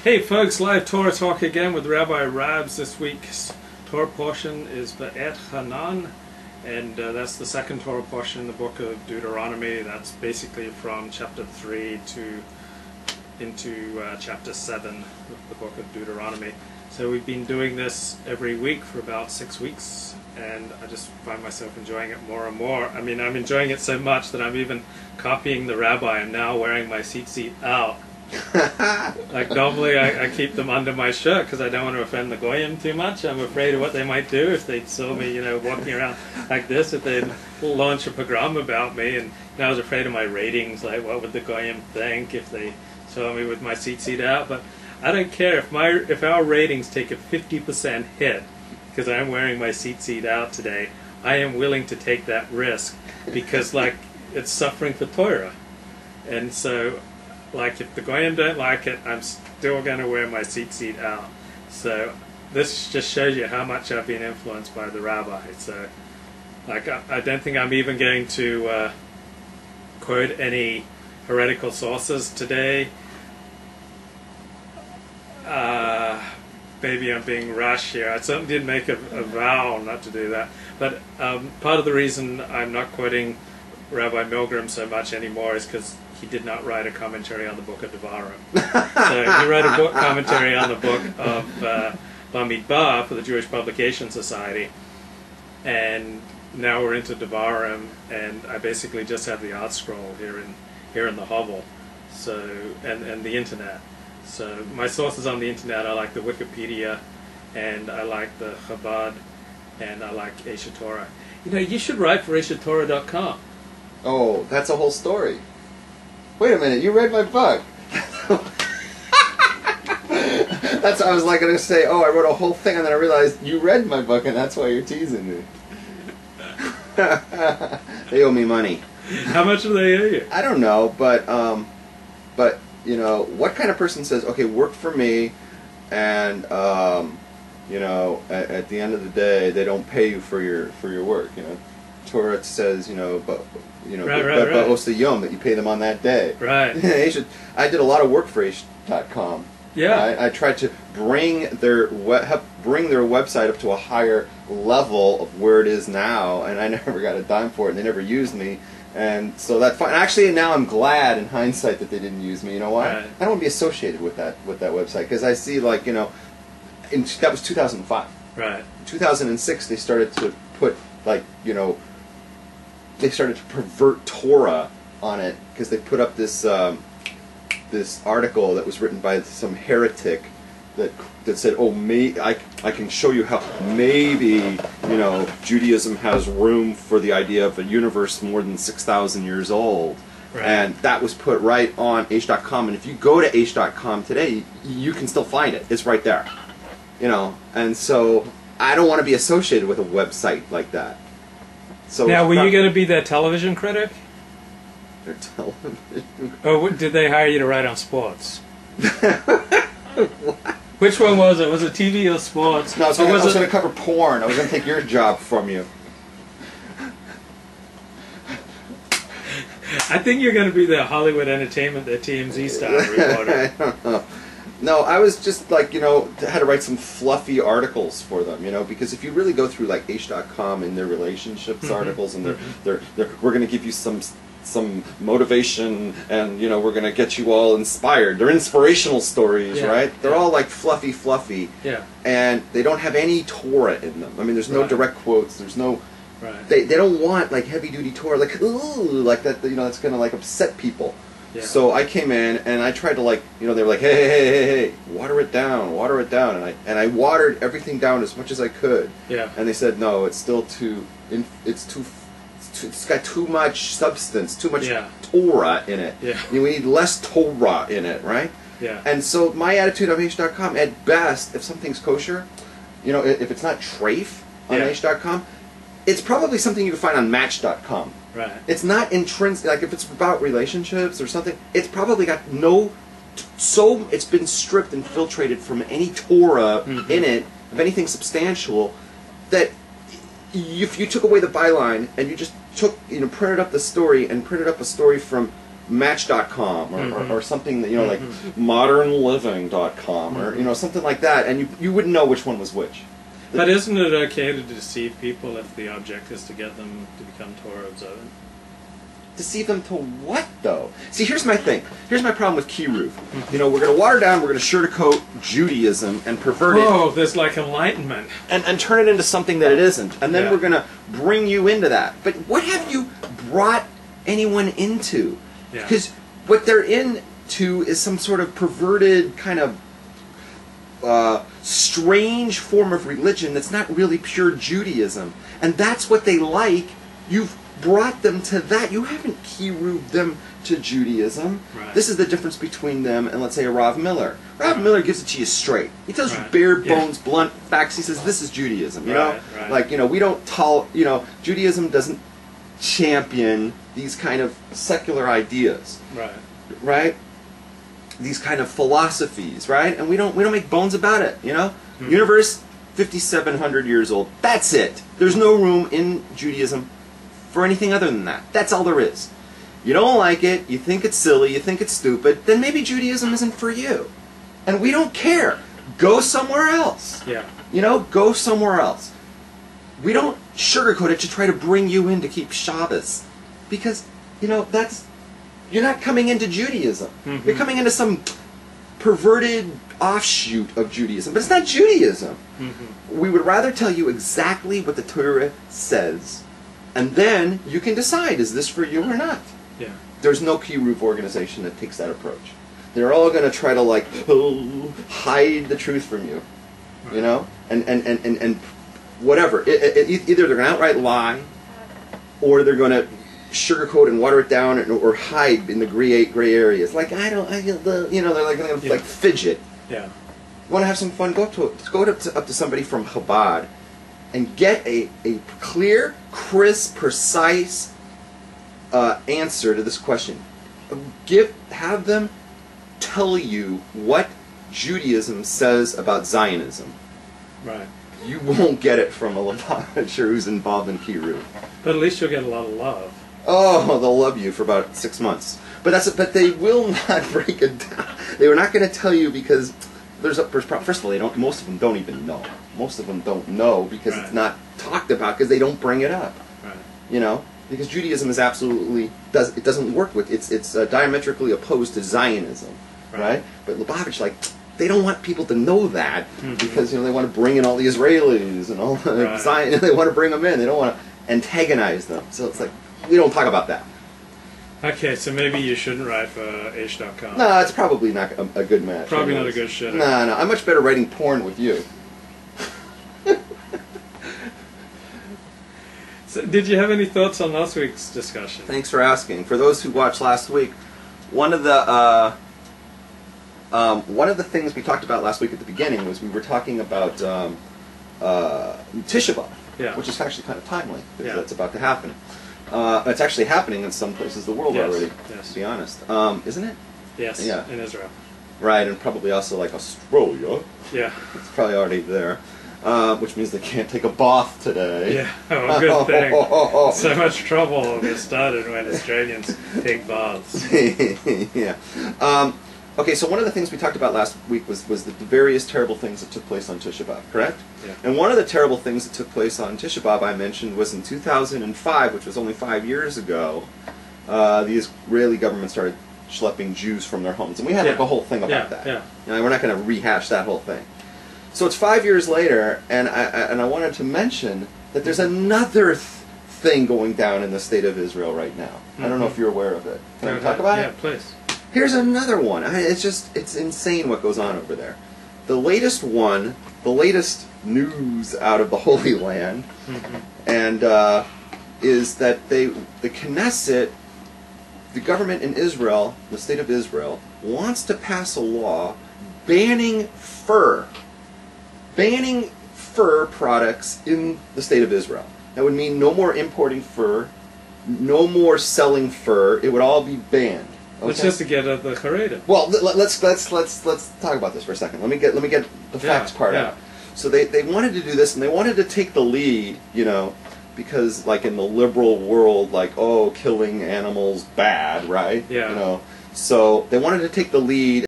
Hey folks, live Torah talk again with Rabbi Rabs. This week's Torah portion is Be'et Hanan, and that's the second Torah portion in the book of Deuteronomy. That's basically from chapter 3 into chapter 7 of the book of Deuteronomy. So we've been doing this every week for about 6 weeks, and I just find myself enjoying it more and more. I mean, I'm enjoying it so much that I'm even copying the rabbi and now wearing my seat out. Like normally I keep them under my shirt because I don't want to offend the goyim too much. I'm afraid of what they might do if they saw me, walking around like this, if they'd launch a pogrom about me. And I was afraid of my ratings, like what would the goyim think if they saw me with my seat out. But I don't care if our ratings take a 50% hit because I'm wearing my seat out today. I am willing to take that risk because it's suffering for Torah. And so if the goyim don't like it, I'm still going to wear my seat out. So this just shows you how much I've been influenced by the rabbi. So I don't think I'm even going to quote any heretical sources today. Maybe I'm being rash here. I certainly did make a vow not to do that. But part of the reason I'm not quoting Rabbi Milgram so much anymore is because he did not write a commentary on the book of Devarim. So he wrote a book commentary on the book of Bamidbar for the Jewish Publication Society, and now we're into Devarim, and I basically just have the art scroll here in the hovel, so and the internet. So my sources on the internet, I like the Wikipedia, and I like the Chabad, and I like Aish Torah. You should write for aishatorah.com. Oh, that's a whole story. Wait a minute, you read my book. I was going to say, oh, I wrote a whole thing, and then I realized you read my book, and that's why you're teasing me. They owe me money. How much do they owe you? I don't know, but what kind of person says, okay, work for me, and at the end of the day, they don't pay you for your work. Torah says, right. Yom, that you pay them on that day. Right. I did a lot of work for Aish.com. Yeah. I tried to bring their website up to a higher level of where it is now, and I never got a dime for it, and they never used me. And so that's fine. Actually, now I'm glad in hindsight that they didn't use me. You know why? Right. I don't want to be associated with that website because I see that was 2005. Right. 2006 they started to put they started to pervert Torah on it because they put up this this article that was written by some heretic that said, oh, I can show you how maybe Judaism has room for the idea of a universe more than 6,000 years old. Right. And that was put right on Aish.com, and if you go to Aish.com today, you can still find it. It's right there. And so I don't want to be associated with a website like that. So now, were you going to be their television critic? Their television? Or did they hire you to write on sports? Which one was it? Was it TV or sports? No, I was going to cover porn. I was going to take your job from you. I think you're going to be the Hollywood Entertainment, the TMZ style reporter. I don't know. No, I was just had to write some fluffy articles for them, because if you really go through Aish.com and their relationships articles, and we're going to give you some motivation, and we're going to get you all inspired. They're inspirational stories, right? They're all fluffy. Yeah. And they don't have any Torah in them. I mean, there's no direct quotes. There's no. Right. They don't want heavy duty Torah ooh, that. That's going to upset people. Yeah. So I came in and I tried to they were like, hey, water it down, and I watered everything down as much as I could. Yeah. And they said no, it's still it's got too much substance, too much Torah in it. Yeah. We need less Torah in it, right? Yeah. And so my attitude on Aish.com, at best, if something's kosher, if it's not treif on Aish.com, it's probably something you can find on Match.com. Right. It's not intrinsic. If it's about relationships or something, it's probably got it's been stripped and filtrated from any Torah in it, of anything substantial, that if you took away the byline and you just printed up the story and printed up a story from Match.com or something that, like modernliving.com or, something like that, and you wouldn't know which one was which. But isn't it okay to deceive people if the object is to get them to become Torah observant? Deceive them to what, though? See, here's my thing. Here's my problem with Kiruv. We're going to water down, we're going to sugarcoat Judaism and pervert it. Oh, there's like enlightenment. And turn it into something that it isn't. And then we're going to bring you into that. But what have you brought anyone into? Because what they're into is some sort of perverted kind of strange form of religion that's not really pure Judaism. And that's what they like. You've brought them to that. You haven't Kiruved them to Judaism. Right. This is the difference between them and, let's say, a Rav Miller. Rav Miller gives it to you straight. He tells you bare bones, blunt facts. He says, this is Judaism, you know? Like, we don't Judaism doesn't champion these kind of secular ideas. Right? These kind of philosophies, right? And we don't make bones about it, Universe, 5,700 years old. That's it. There's no room in Judaism for anything other than that. That's all there is. You don't like it, you think it's silly, you think it's stupid, then maybe Judaism isn't for you. And we don't care. Go somewhere else. Go somewhere else. We don't sugarcoat it to try to bring you in to keep Shabbos. Because, that's... You're not coming into Judaism. You're coming into some perverted offshoot of Judaism. But it's not Judaism. We would rather tell you exactly what the Torah says, and then you can decide, is this for you or not? There's no Kiruv organization that takes that approach. They're all going to try to, hide the truth from you. And whatever. Either they're going to outright lie, or they're going to sugarcoat and water it down, or hide in the gray areas. Like, they're like going to fidget. You want to have some fun? Go up to somebody from Chabad and get a clear, crisp, precise answer to this question. Have them tell you what Judaism says about Zionism. You won't get it from a Lubavitcher who's involved in Kiruv. But at least you'll get a lot of love. Oh, they'll love you for about 6 months. But they will not break it down. They were not going to tell you because first of all, most of them don't even know. Most of them don't know because it's not talked about because they don't bring it up. Because Judaism is absolutely it doesn't work with it's diametrically opposed to Zionism, right? But Lubavitch, they don't want people to know that because they want to bring in all the Israelis and all the Zion. They want to bring them in. They don't want to antagonize them. So it's like we don't talk about that. Okay, so maybe you shouldn't write for H.com. No, it's probably not a good match. Probably not a good shit. No, I'm much better writing porn with you. So, did you have any thoughts on last week's discussion? Thanks for asking. For those who watched last week, one of the things we talked about last week at the beginning was we were talking about Tisha B'Av, which is actually kind of timely because that's about to happen. It's actually happening in some places of the world already, to be honest. Isn't it? Yes, in Israel. Right, and probably also like Australia. Yeah. It's probably already there. Which means they can't take a bath today. Yeah, good thing. So much trouble gets started when Australians take baths. Okay, so one of the things we talked about last week was the various terrible things that took place on Tisha B'Av, correct? And one of the terrible things that took place on Tisha B'Av I mentioned was in 2005, which was only 5 years ago, the Israeli government started schlepping Jews from their homes. And we had a whole thing about that. We're not going to rehash that whole thing. So it's 5 years later, and I wanted to mention that there's another thing going down in the state of Israel right now. I don't know if you're aware of it. Can I talk about it? Yeah, please. Here's another one. It's insane what goes on over there. The latest news out of the Holy Land, and is that the Knesset, the government in Israel, the state of Israel, wants to pass a law banning fur products in the state of Israel. That would mean no more importing fur, no more selling fur. It would all be banned. Okay? It's just to get at the Hareda. Well, let's talk about this for a second. Let me get the facts part out. So they wanted to do this, and they wanted to take the lead, because like in the liberal world, like, oh, killing animals bad, right? Yeah. You know, so they wanted to take the lead